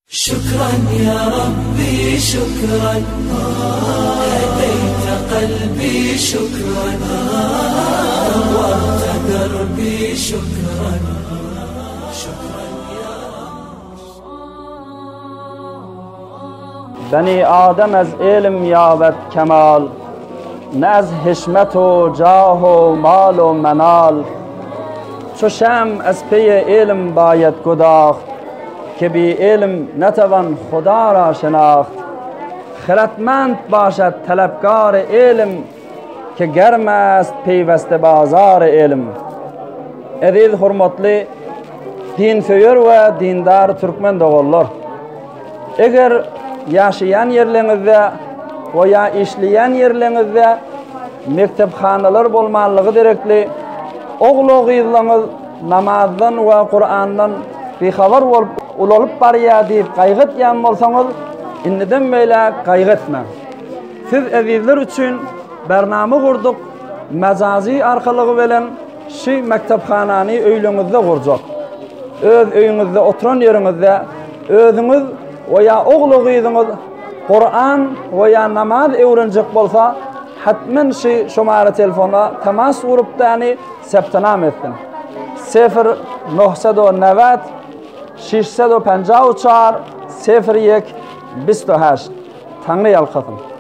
شكرا يا ربي شكرا هديت قلبي شكرا نورت دربي شكرا شكرا يا بني آدم از علم یابد کمال نه از حشمت و جاه و مال و منال چو شمع از پی علم باید گداخت که بی علم نتوان خدا را شناخت خردمند باشد طلبکار علم که گرم است پیوسته بازار علم. Aziz hurmatly dinsever we dindar türkmen dogullar. Eger yaşayan yerlerinizde veya işleyen yerlerinizde mektepxanalar bolmanlygy derekli, oğlugyňyz namazdan we Kur'andan bihabar bolup ulalyp barýar diýip gaýgatýan bolsaňyz, indiden beýle gaýgatma. Siz azizler üçin bername gurduk, majazi arkalygy bilen şu mektepxanany öýleňizde gurjak. Öz öýüňizde oturan ýeriňizde özüňiz veya oğlugyňyz Kur'an veya namaz öwrenjek bolsa, hatmen şu mara telefona temas urup dany septanam etsin. 0990 654 01 28 Taňry ýalkasyn.